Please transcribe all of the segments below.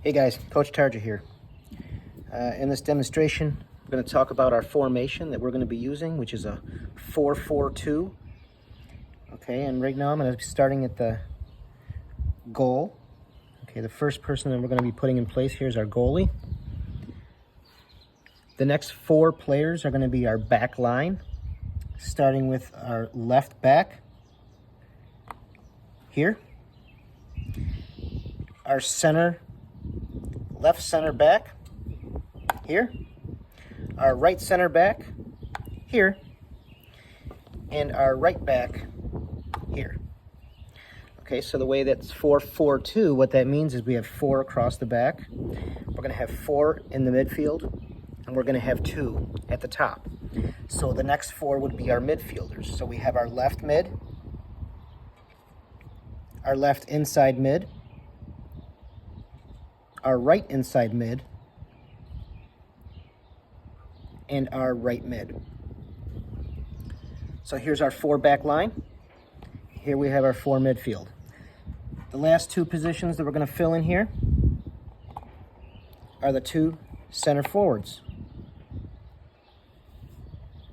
Hey guys, Coach Tarja here. In this demonstration, we're going to talk about our formation that we're going to be using, which is a 4-4-2. Okay, and right now I'm going to be starting at the goal. Okay, the first person that we're going to be putting in place here is our goalie. The next four players are going to be our back line, starting with our left back here, our left center back here, our right center back here, and our right back here. Okay, so the way that's 4-4-2, what that means is we have four across the back. We're going to have four in the midfield, and we're going to have two at the top. So the next four would be our midfielders. So we have our left mid, our left inside mid, our right inside mid, and our right mid. So here's our four back line. Here we have our four midfield. The last two positions that we're going to fill in here are the two center forwards.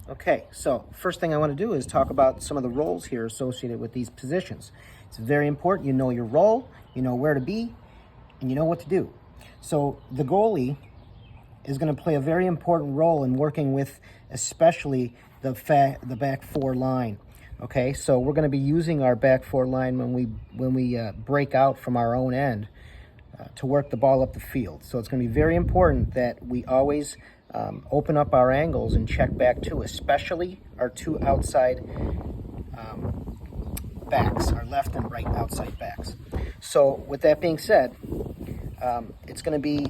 Okay, so first thing I want to do is talk about some of the roles here associated with these positions. It's very important you know your role, you know where to be, and you know what to do. So the goalie is going to play a very important role in working with especially the back four line. Okay, so we're going to be using our back four line when we break out from our own end to work the ball up the field. So it's going to be very important that we always open up our angles and check back too, especially our two outside backs, our left and right outside backs. So with that being said, it's going to be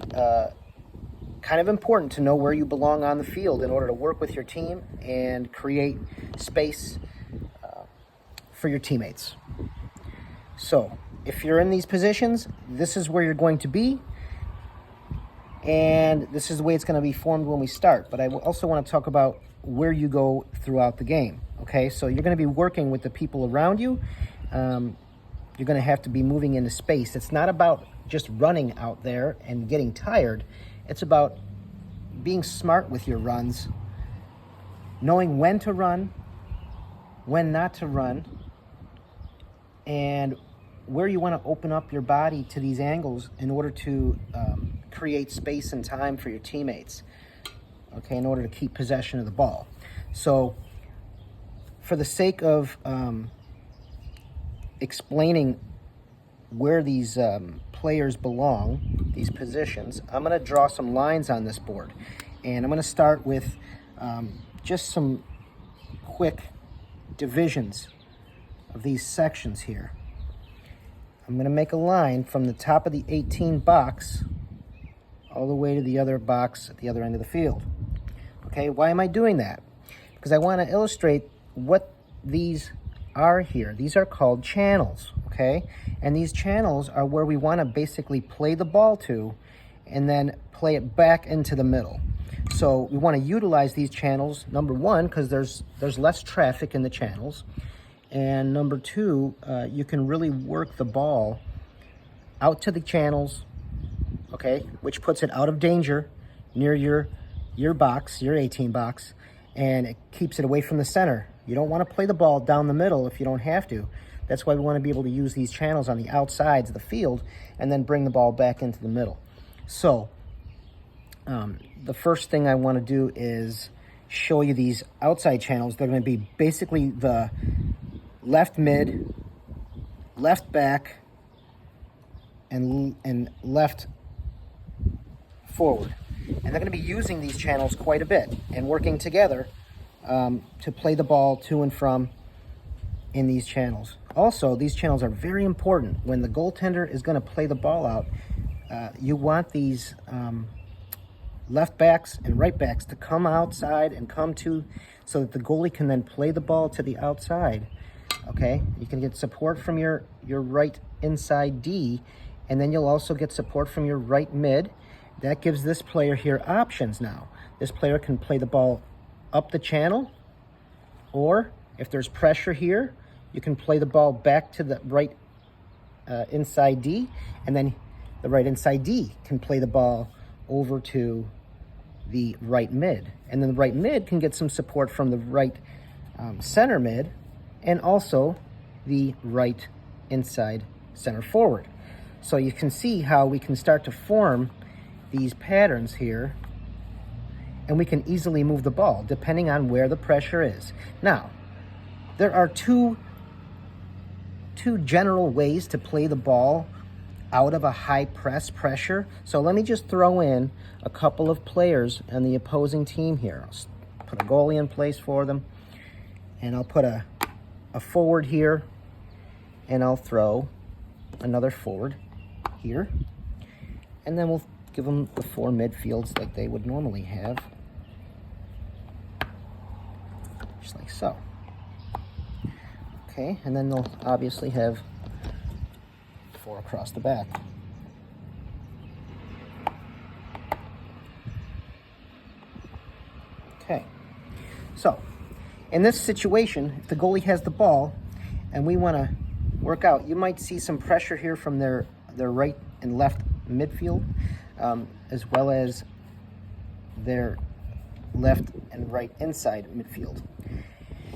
kind of important to know where you belong on the field in order to work with your team and create space for your teammates. So if you're in these positions, this is where you're going to be, and this is the way it's going to be formed when we start. But I also want to talk about where you go throughout the game. Okay, so you're going to be working with the people around you. You're going to have to be moving into space. It's not about just running out there and getting tired. It's about being smart with your runs, knowing when to run, when not to run, and where you want to open up your body to these angles in order to create space and time for your teammates, okay, in order to keep possession of the ball. So for the sake of explaining where these players belong, these positions, I'm going to draw some lines on this board. And I'm going to start with just some quick divisions of these sections here. I'm going to make a line from the top of the 18 box all the way to the other box at the other end of the field. Okay, why am I doing that? Because I want to illustrate what these are here. These are called channels, okay? And these channels are where we want to basically play the ball to and then play it back into the middle. So we want to utilize these channels, number one, because there's less traffic in the channels. And number two, you can really work the ball out to the channels, okay, which puts it out of danger near your box, your 18 box, and it keeps it away from the center. You don't want to play the ball down the middle if you don't have to. That's why we want to be able to use these channels on the outsides of the field and then bring the ball back into the middle. So the first thing I want to do is show you these outside channels. They're going to be basically the left mid, left back, and left forward. And they're going to be using these channels quite a bit and working together to play the ball to and from in these channels. Also, these channels are very important. When the goaltender is going to play the ball out, you want these left backs and right backs to come outside and come to, so that the goalie can then play the ball to the outside. Okay, you can get support from your right inside D, and then you'll also get support from your right mid. That gives this player here options now. This player can play the ball up the channel, or if there's pressure here, you can play the ball back to the right inside D, and then the right inside D can play the ball over to the right mid. And then the right mid can get some support from the right center mid and also the right inside center forward. So you can see how we can start to form these patterns here, and we can easily move the ball depending on where the pressure is. Now, there are two general ways to play the ball out of a high press pressure. So let me just throw in a couple of players on the opposing team here. I'll put a goalie in place for them, and I'll put a forward here, and I'll throw another forward here, and then we'll give them the 4 midfields like they would normally have, just like so. Okay, and then they'll obviously have 4 across the back. Okay, so in this situation, if the goalie has the ball and we want to work out, you might see some pressure here from their right and left midfield, as well as their left and right inside midfield,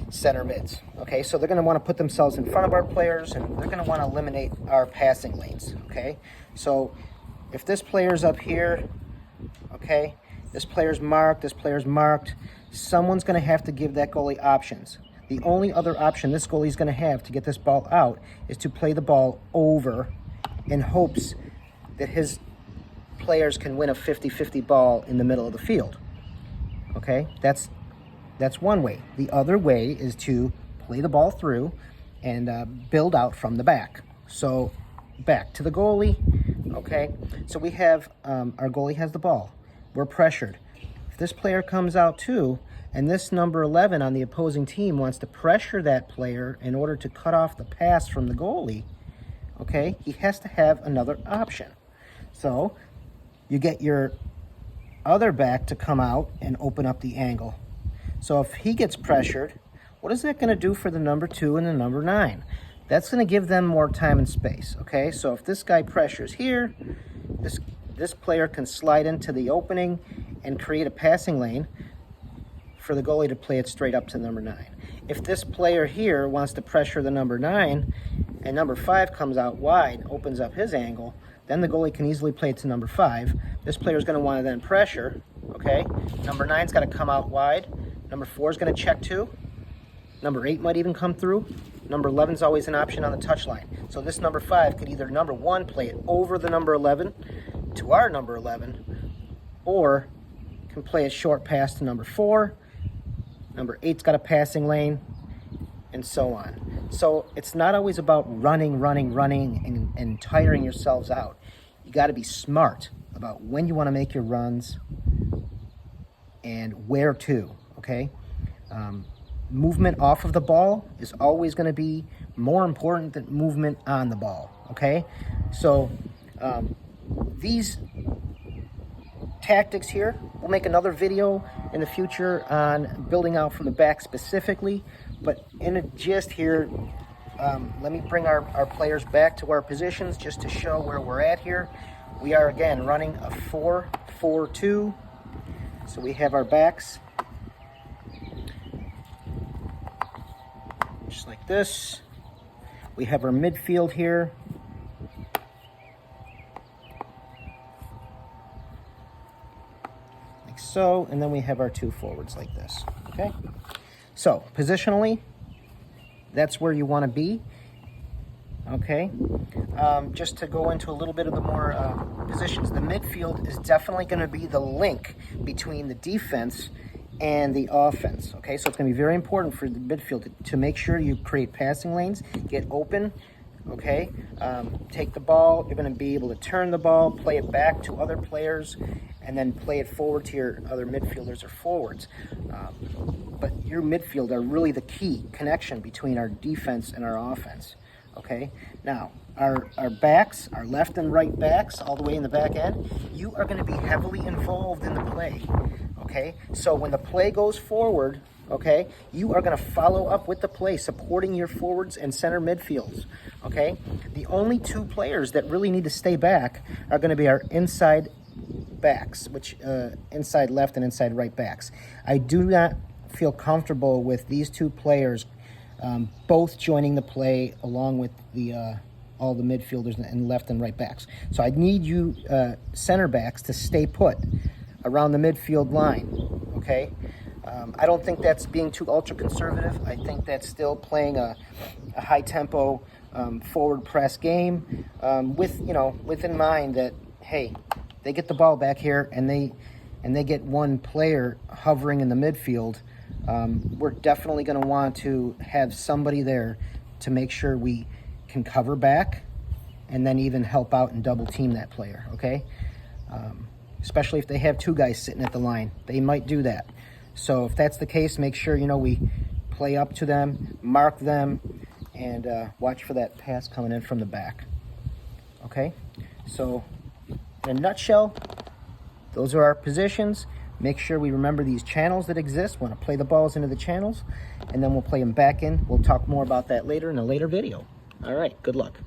center mids. Okay, so they're going to want to put themselves in front of our players, and they're going to want to eliminate our passing lanes. Okay, so if this player's up here, okay, this player's marked, someone's going to have to give that goalie options. The only other option this goalie's going to have to get this ball out is to play the ball over in hopes that his players can win a 50-50 ball in the middle of the field. Okay, that's one way. The other way is to play the ball through and build out from the back. So back to the goalie. Okay, so we have our goalie has the ball. We're pressured. If this player comes out too, and this number 11 on the opposing team wants to pressure that player in order to cut off the pass from the goalie, okay, he has to have another option. So you get your other back to come out and open up the angle. So if he gets pressured, what is that going to do for the number 2 and the number 9? That's going to give them more time and space, okay? So if this guy pressures here, this player can slide into the opening and create a passing lane for the goalie to play it straight up to number 9. If this player here wants to pressure the number 9 and number 5 comes out wide, opens up his angle, then the goalie can easily play it to number 5. This player is going to want to then pressure, okay? Number 9's got to come out wide. Number 4 is going to check too. Number 8 might even come through. Number 11 is always an option on the touch line. So this number 5 could either number 1 play it over the number 11 to our number 11, or can play a short pass to number 4. Number 8's got a passing lane, and so on. So it's not always about running and tiring yourselves out. You got to be smart about when you want to make your runs and where to, okay? Movement off of the ball is always going to be more important than movement on the ball, okay? So these tactics here, we'll make another video in the future on building out from the back specifically, but in a gist here, let me bring our players back to our positions just to show where we're at here. We are again running a 4-4-2, so we have our backs just like this. We have our midfield here. Like so, and then we have our 2 forwards like this, okay? So, positionally, that's where you want to be, okay? Just to go into a little bit of the more positions, the midfield is definitely going to be the link between the defense and the offense, okay? So it's going to be very important for the midfield to make sure you create passing lanes, get open, okay? Take the ball, you're going to be able to turn the ball, play it back to other players, and then play it forward to your other midfielders or forwards. But your midfield are really the key connection between our defense and our offense, okay? Now, our backs, our left and right backs, all the way in the back end, you are going to be heavily involved in the play, okay? So when the play goes forward, okay? You are going to follow up with the play, supporting your forwards and center midfields, okay? The only two players that really need to stay back are going to be our inside backs, which inside left and inside right backs. I do not feel comfortable with these two players both joining the play along with the all the midfielders and left and right backs. So I need you center backs to stay put around the midfield line, okay? I don't think that's being too ultra conservative. I think that's still playing a high tempo forward press game with in mind that, hey, they get the ball back here and they get one player hovering in the midfield. We're definitely going to want to have somebody there to make sure we can cover back and then even help out and double team that player, okay? Especially if they have two guys sitting at the line. They might do that. So if that's the case, make sure, we play up to them, mark them, and watch for that pass coming in from the back, okay? So in a nutshell, those are our positions. Make sure we remember these channels that exist. We want to play the balls into the channels, and then we'll play them back in. We'll talk more about that later in a later video. All right, good luck.